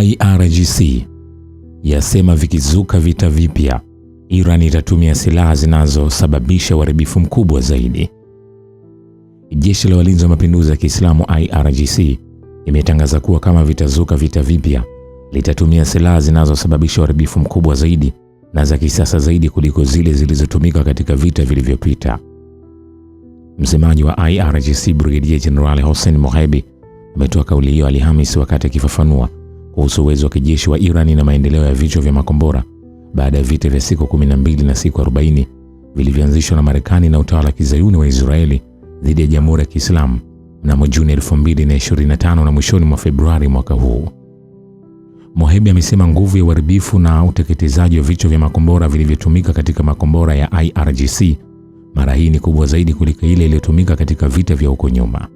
IRGC yasema vikizuka vita vipya, Iran itatumia silaha zinazosababisha uharibifu mkubwa zaidi. Jeshi la Walinzi wa Mapinduzi ya Kiislamu IRGC imetangaza kuwa kama vitazuka vita vipya, litatumia silaha zinazosababisha uharibifu mkubwa zaidi na za kisasa zaidi kuliko zile zilizotumika katika vita vilivyopita. Msemaji wa IRGC Brigadier General Hossein Mohebi ametoa kauli hiyo Alhamisi wakati akifafanua kuhusu uwezo wa kijeshi wa Iran na maendeleo ya vichwa vya makombora baada ya vita vya siku 12 na siku 40 vilivyoanzishwa na Marekani na utawala wa Kizayuni wa Israeli dhidi ya Jamhuri ya Kiislamu mnamo Juni 2025 na mwishoni mwa Februari mwaka huu. Mohebi amesema nguvu ya uharibifu na uteketezaji wa vichwa vya makombora vilivyotumika katika makombora ya IRGC mara hii ni kubwa zaidi kuliko ile iliyotumika katika vita vya huko nyuma.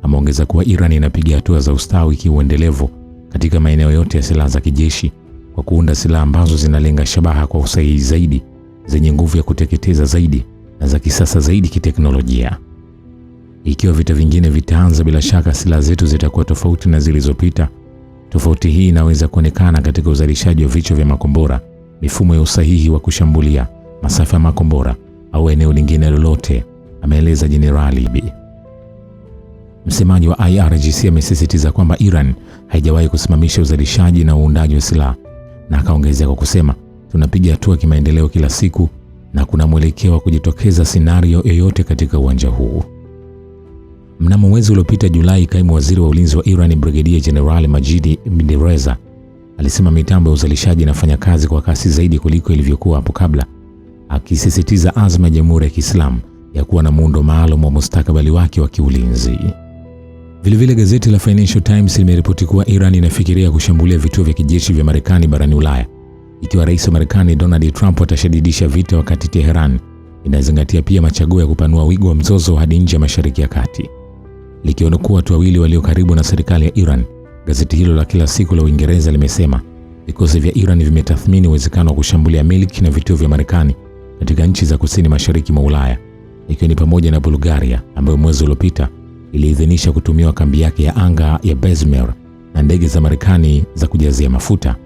Ameongeza kuwa Iran inapiga hatua za ustawi kiuendelevu katika maeneo yote ya silaha za kijeshi kwa kuunda silaha ambazo zinalenga shabaha kwa usahihi zaidi, zenye nguvu ya kuteketeza zaidi na za kisasa zaidi kiteknolojia. Ikiwa vita vingine vitaanza, bila shaka silaha zetu zitakuwa tofauti na zilizopita. Tofauti hii inaweza kuonekana katika uzalishaji wa vichwa vya makombora, mifumo ya usahihi wa kushambulia, masafa ya makombora au eneo lingine lolote, ameeleza Jenerali B. Msemaji wa IRGC amesisitiza kwamba Iran haijawahi kusimamisha uzalishaji na uundaji wa silaha, na akaongezea kwa kusema, tunapiga hatua kimaendeleo kila siku na kuna mwelekeo wa kujitokeza scenario yoyote katika uwanja huu. Mnamo mwezi uliopita Julai, kaimu waziri wa ulinzi wa Iran Brigadier General Majid Minireza alisema mitambo ya uzalishaji inafanya kazi kwa kasi zaidi kuliko ilivyokuwa hapo kabla, akisisitiza azma ya Jamhuri ya Kiislamu ya kuwa na muundo maalum wa mustakabali wake wa kiulinzi. Vilevile gazeti la Financial Times limeripoti kuwa Iran inafikiria kushambulia vituo vya kijeshi vya Marekani barani Ulaya ikiwa rais wa Marekani Donald Trump atashadidisha vita, wakati Tehran inazingatia pia machaguo ya kupanua wigo wa mzozo hadi nje ya Mashariki ya Kati. Likionekana watu wawili walio karibu na serikali ya Iran, gazeti hilo la kila siku la Uingereza limesema vikosi vya Iran vimetathmini uwezekano wa kushambulia miliki na vituo vya Marekani katika nchi za kusini mashariki mwa Ulaya, ikiwa ni pamoja na Bulgaria ambayo mwezi uliopita iliidhinisha kutumiwa kambi yake ya anga ya Bezmer na ndege za Marekani za kujazia mafuta.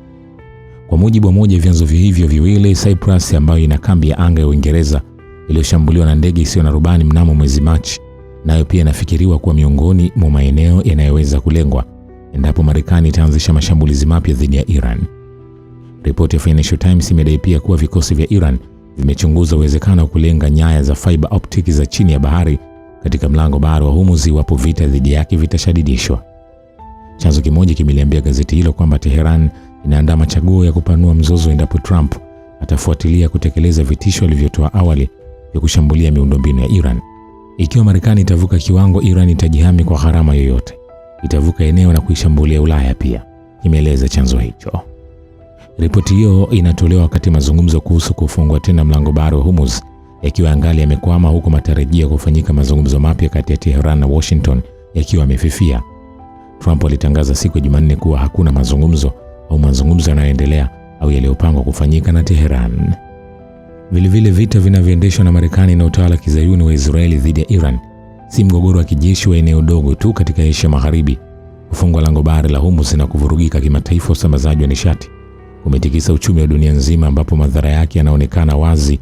Kwa mujibu wa moja vyanzo hivyo viwili, Cyprus ambayo ina kambi ya anga ya Uingereza iliyoshambuliwa na ndege isiyo na rubani mnamo mwezi Machi, nayo pia inafikiriwa kuwa miongoni mwa maeneo yanayoweza kulengwa endapo Marekani itaanzisha mashambulizi mapya dhidi ya Iran. Ripoti ya Financial Times imedai pia kuwa vikosi vya Iran vimechunguza uwezekano wa kulenga nyaya za fiber optic za chini ya bahari katika mlango bahari wa Hormuz iwapo vita dhidi yake vitashadidishwa. Chanzo kimoja kimeliambia gazeti hilo kwamba Tehran inaandaa machaguo ya kupanua mzozo endapo Trump atafuatilia kutekeleza vitisho alivyotoa awali vya kushambulia miundombinu ya Iran. Ikiwa Marekani itavuka kiwango, Iran itajihami kwa gharama yoyote, itavuka eneo na kuishambulia Ulaya pia, imeeleza chanzo hicho. Ripoti hiyo inatolewa wakati mazungumzo kuhusu kufungua tena mlango bahari wa Hormuz yakiwa angali yamekwama, huko matarajio ya kufanyika mazungumzo mapya kati ya Tehran na Washington yakiwa yamefifia. Trump alitangaza siku ya Jumanne kuwa hakuna mazungumzo au mazungumzo yanayoendelea au yaliyopangwa kufanyika na Tehran. Vilevile vita vinavyoendeshwa na Marekani na utawala wa Kizayuni wa Israeli dhidi ya Iran si mgogoro wa kijeshi wa eneo dogo tu katika Asia Magharibi. Kufungwa lango bahari la Hormuz na kuvurugika kimataifa usambazaji wa nishati kumetikisa uchumi wa dunia nzima, ambapo madhara yake yanaonekana wazi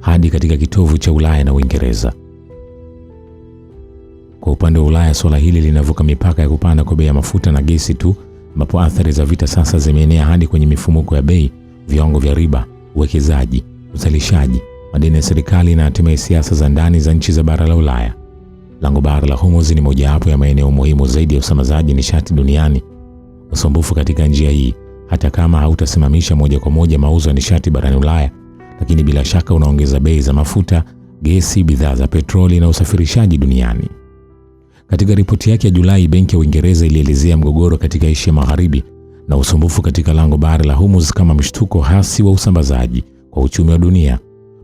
hadi katika kitovu cha Ulaya na Uingereza. Kwa upande wa Ulaya, swala hili linavuka mipaka ya kupanda kwa bei ya mafuta na gesi tu, ambapo athari za vita sasa zimeenea hadi kwenye mifumuko ya bei, viwango vya riba, uwekezaji, uzalishaji, madeni ya serikali na hatimaye siasa za ndani za nchi za bara la Ulaya. Lango bahari la Hormuz ni mojawapo ya maeneo muhimu zaidi ya usambazaji nishati duniani. Usumbufu katika njia hii, hata kama hautasimamisha moja kwa moja mauzo ya nishati barani Ulaya, lakini bila shaka unaongeza bei za mafuta, gesi, bidhaa za petroli na usafirishaji duniani. Katika ripoti yake ya Julai, benki ya Uingereza ilielezea mgogoro katika Asia Magharibi na usumbufu katika lango bahari la Hormuz kama mshtuko hasi wa usambazaji kwa uchumi wa dunia.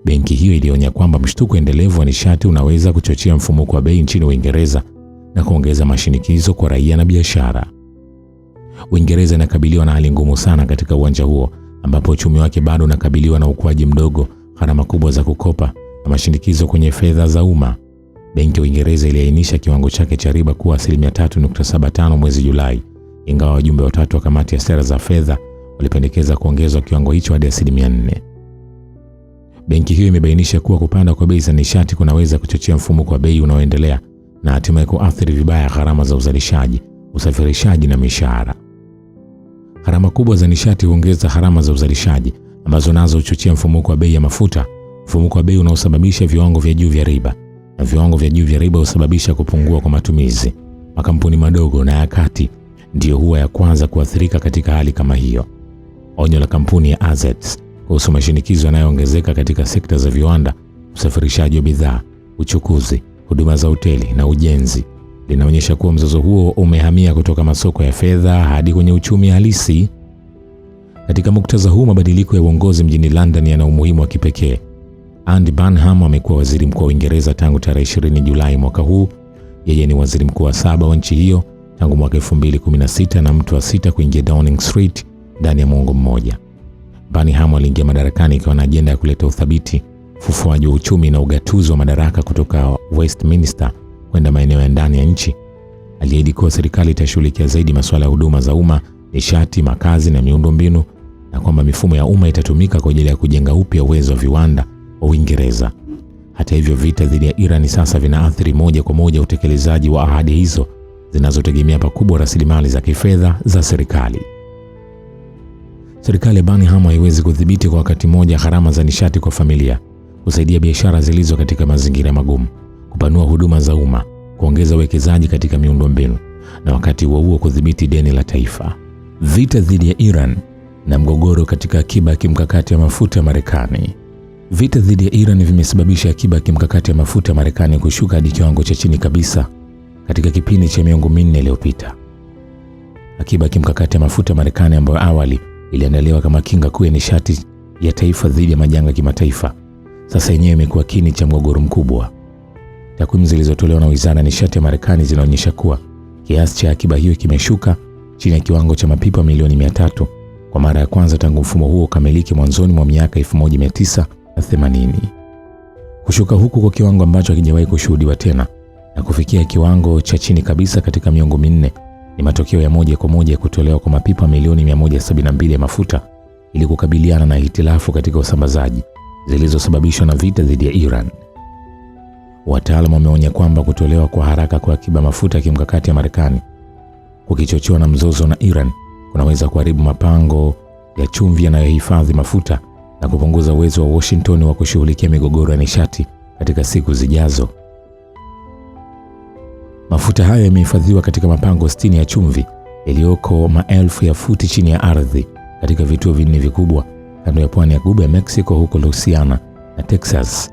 Benki hiyo ilionya kwamba mshtuko endelevu wa nishati unaweza kuchochea mfumuko wa bei nchini Uingereza na kuongeza mashinikizo kwa raia na biashara. Uingereza inakabiliwa na hali ngumu sana katika uwanja huo, ambapo uchumi wake bado unakabiliwa na ukuaji mdogo, gharama kubwa za kukopa na mashinikizo kwenye fedha za umma. Benki ya Uingereza iliainisha kiwango chake cha riba kuwa 3.75 mwezi Julai, ingawa wajumbe watatu wa kamati ya sera za fedha walipendekeza kuongezwa kiwango hicho hadi 4%. Benki hiyo imebainisha kuwa kupanda kwa bei za nishati kunaweza kuchochea mfumuko wa bei unaoendelea na hatimaye kuathiri vibaya gharama za uzalishaji, usafirishaji na mishahara. Gharama kubwa za nishati huongeza gharama za uzalishaji ambazo nazo huchochea mfumuko wa bei ya mafuta, mfumuko wa bei unaosababisha viwango vya juu vya riba, na viwango vya juu vya riba husababisha kupungua kwa matumizi. Makampuni madogo na ya kati ndiyo huwa ya kwanza kuathirika katika hali kama hiyo. Onyo la kampuni ya Assets kuhusu mashinikizo yanayoongezeka katika sekta za viwanda, usafirishaji wa bidhaa, uchukuzi, huduma za hoteli na ujenzi linaonyesha kuwa mzozo huo umehamia kutoka masoko ya fedha hadi kwenye uchumi halisi. Katika muktadha huu, mabadiliko ya uongozi mjini London yana umuhimu wa kipekee. Andy Burnham amekuwa waziri mkuu wa Uingereza tangu tarehe 20 Julai mwaka huu. Yeye ni waziri mkuu wa 7 wa nchi hiyo tangu mwaka 2016 na mtu wa 6 kuingia Downing Street ndani ya muongo mmoja. Burnham aliingia madarakani ikiwa na ajenda ya kuleta uthabiti, ufufuaji wa uchumi na ugatuzi wa madaraka kutoka Westminster kwenda maeneo ya ndani ya nchi. Aliahidi kuwa serikali itashughulikia zaidi masuala ya huduma za umma, nishati, makazi na miundombinu, na kwamba mifumo ya umma itatumika kwa ajili ya kujenga upya uwezo wa viwanda wa Uingereza. Hata hivyo, vita dhidi ya Iran sasa vinaathiri moja kwa moja utekelezaji wa ahadi hizo zinazotegemea pakubwa rasilimali za kifedha za serikali. Serikali ya Burnham haiwezi kudhibiti kwa wakati mmoja gharama za nishati kwa familia, kusaidia biashara zilizo katika mazingira magumu, kupanua huduma za umma, kuongeza uwekezaji katika miundombinu, na wakati huo kudhibiti deni la taifa. Vita dhidi ya Iran na mgogoro katika akiba ya kimkakati ya mafuta ya Marekani. Vita dhidi ya Iran vimesababisha akiba ya kimkakati ya mafuta ya Marekani kushuka hadi kiwango cha chini kabisa katika kipindi cha miongo 4 iliyopita. Akiba ya kimkakati ya mafuta ya Marekani ambayo awali iliandaliwa kama kinga kuu ya nishati ya taifa dhidi ya majanga kimataifa, sasa yenyewe imekuwa kiini cha mgogoro mkubwa. Takwimu zilizotolewa na Wizara ya Nishati ya Marekani zinaonyesha kuwa kiasi cha akiba hiyo kimeshuka chini ya kiwango cha mapipa milioni 300 kwa mara ya kwanza tangu mfumo huo ukamiliki mwanzoni mwa miaka 1980. Kushuka huku kwa kiwango ambacho hakijawahi kushuhudiwa tena na kufikia kiwango cha chini kabisa katika miongo 4 ni matokeo ya moja kwa moja ya kutolewa kwa mapipa milioni 172 ya mafuta ili kukabiliana na hitilafu katika usambazaji zilizosababishwa na vita dhidi ya Iran. Wataalamu wameonya kwamba kutolewa kwa haraka kwa akiba mafuta ya kimkakati ya Marekani kukichochewa na mzozo na Iran kunaweza kuharibu mapango ya chumvi yanayohifadhi mafuta na kupunguza uwezo wa Washington wa kushughulikia migogoro ya nishati katika siku zijazo. Mafuta hayo yamehifadhiwa katika mapango 60 ya chumvi yaliyoko maelfu ya futi chini ya ardhi katika vituo 4 vikubwa kando ya pwani ya Ghuba ya Mexico huko Louisiana na Texas.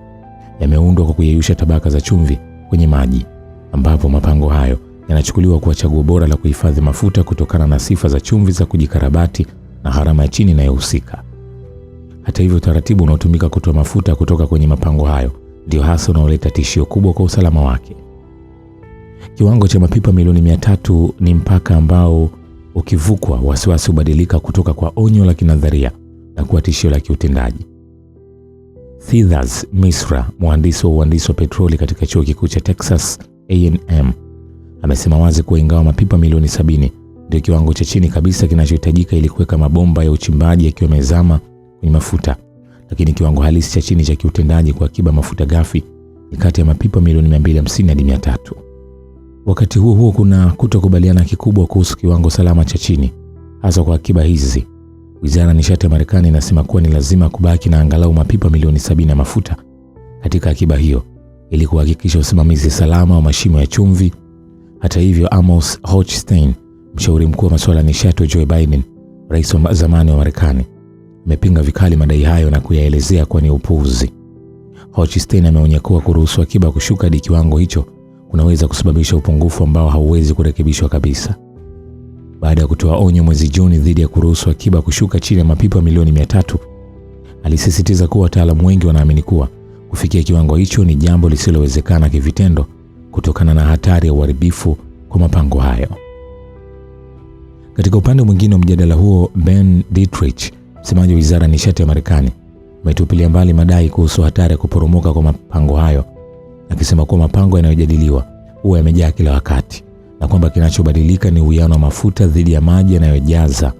Yameundwa kwa kuyeyusha tabaka za chumvi kwenye maji, ambapo mapango hayo yanachukuliwa kuwa chaguo bora la kuhifadhi mafuta kutokana na sifa za chumvi za kujikarabati na gharama ya chini inayohusika. Hata hivyo, taratibu unaotumika kutoa mafuta kutoka kwenye mapango hayo ndio hasa unaoleta tishio kubwa kwa usalama wake. Kiwango cha mapipa milioni 300 ni mpaka ambao ukivukwa, wasiwasi hubadilika kutoka kwa onyo la kinadharia na kuwa tishio la kiutendaji. Thithas Misra, mhandisi wa uhandisi wa petroli katika chuo kikuu cha Texas A&M, amesema wazi kuwa ingawa mapipa milioni 70 ndio kiwango cha chini kabisa kinachohitajika ili kuweka mabomba ya uchimbaji yakiwa yamezama kwenye mafuta, lakini kiwango halisi cha chini cha kiutendaji kwa akiba mafuta ghafi ni kati ya mapipa milioni 250 hadi 300. Wakati huo kuna kutokubaliana kikubwa kuhusu kiwango salama cha chini hasa kwa akiba hizi. Wizara ya Nishati ya Marekani inasema kuwa ni lazima kubaki na angalau mapipa milioni 70 ya mafuta katika akiba hiyo ili kuhakikisha usimamizi salama wa mashimo ya chumvi. Hata hivyo, Amos Hochstein, mshauri mkuu wa masuala ya nishati wa Joe Biden, rais wa zamani wa Marekani, amepinga vikali madai hayo na kuyaelezea kuwa ni upuuzi. Hochstein ameonya kuwa kuruhusu akiba kushuka hadi kiwango hicho kunaweza kusababisha upungufu ambao hauwezi kurekebishwa kabisa. Baada ya kutoa onyo mwezi Juni dhidi ya kuruhusu akiba kushuka chini ya mapipa milioni 300, alisisitiza kuwa wataalamu wengi wanaamini kuwa kufikia kiwango hicho ni jambo lisilowezekana kivitendo kutokana na hatari ya uharibifu kwa mapango hayo. Katika upande mwingine wa mjadala huo, Ben Dietrich, msemaji wa Wizara ya Nishati ya Marekani, ametupilia mbali madai kuhusu hatari ya kuporomoka kwa mapango hayo, akisema kuwa mapango yanayojadiliwa huwa yamejaa kila wakati na kwamba kinachobadilika ni uwiano wa mafuta dhidi ya maji yanayojaza.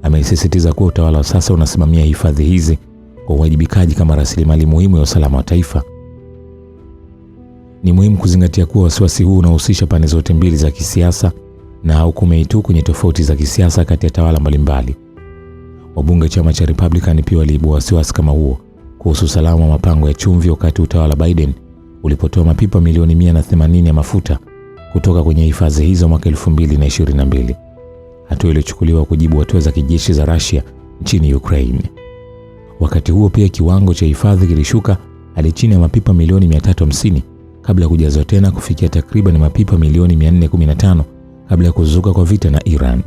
Amesisitiza kuwa utawala wa sasa unasimamia hifadhi hizi kwa uwajibikaji kama rasilimali muhimu ya usalama wa taifa. Ni muhimu kuzingatia kuwa wasiwasi huu unahusisha pande zote mbili za kisiasa na haukomei tu kwenye tofauti za kisiasa kati ya tawala mbalimbali. Wabunge chama cha Republican pia waliibua wasiwasi kama huo kuhusu usalama wa mapango ya chumvi wakati utawala Biden ulipotoa mapipa milioni 180 ya mafuta kutoka kwenye hifadhi hizo mwaka 2022. Hatua iliyochukuliwa kujibu hatua za kijeshi za Russia nchini Ukraine. Wakati huo pia kiwango cha hifadhi kilishuka hadi chini ya mapipa milioni 350 kabla ya kujazwa tena kufikia takriban mapipa milioni 415 kabla ya kuzuka kwa vita na Iran.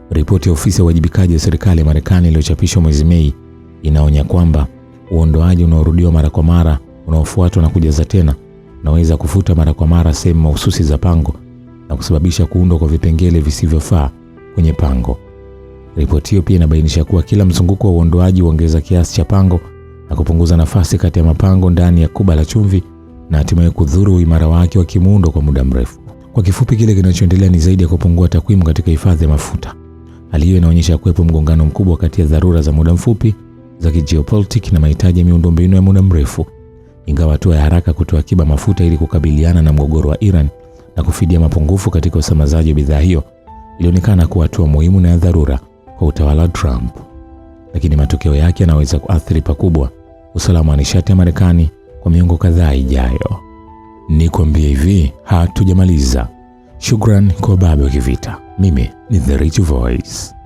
Ripoti ya ofisi ya uwajibikaji wa serikali ya Marekani iliyochapishwa mwezi Mei inaonya kwamba uondoaji unaorudiwa mara kwa mara unaofuatwa na kujaza tena unaweza kufuta mara kwa mara sehemu mahususi za pango na kusababisha kuundwa kwa vipengele visivyofaa kwenye pango. Ripoti hiyo pia inabainisha kuwa kila mzunguko wa uondoaji huongeza kiasi cha pango na kupunguza nafasi kati ya mapango ndani ya kuba la chumvi na hatimaye kudhuru uimara wake wa kimuundo kwa muda mrefu. Kwa kifupi, kile kinachoendelea ni zaidi ya kupungua takwimu katika hifadhi ya mafuta. Hali hiyo inaonyesha kuwepo mgongano mkubwa kati ya dharura za muda mfupi za geopolitiki na mahitaji ya miundombinu ya muda mrefu. Ingawa hatua ya haraka kutoa akiba mafuta ili kukabiliana na mgogoro wa Iran na kufidia mapungufu katika usambazaji wa bidhaa hiyo ilionekana kuwa hatua muhimu na ya dharura kwa utawala wa Trump, lakini matokeo yake yanaweza kuathiri pakubwa usalama wa nishati ya Marekani kwa miongo kadhaa ijayo. Nikwambie hivi, hatujamaliza. Shukran kwa Babu wa Kivita. Mimi ni The Rich Voice.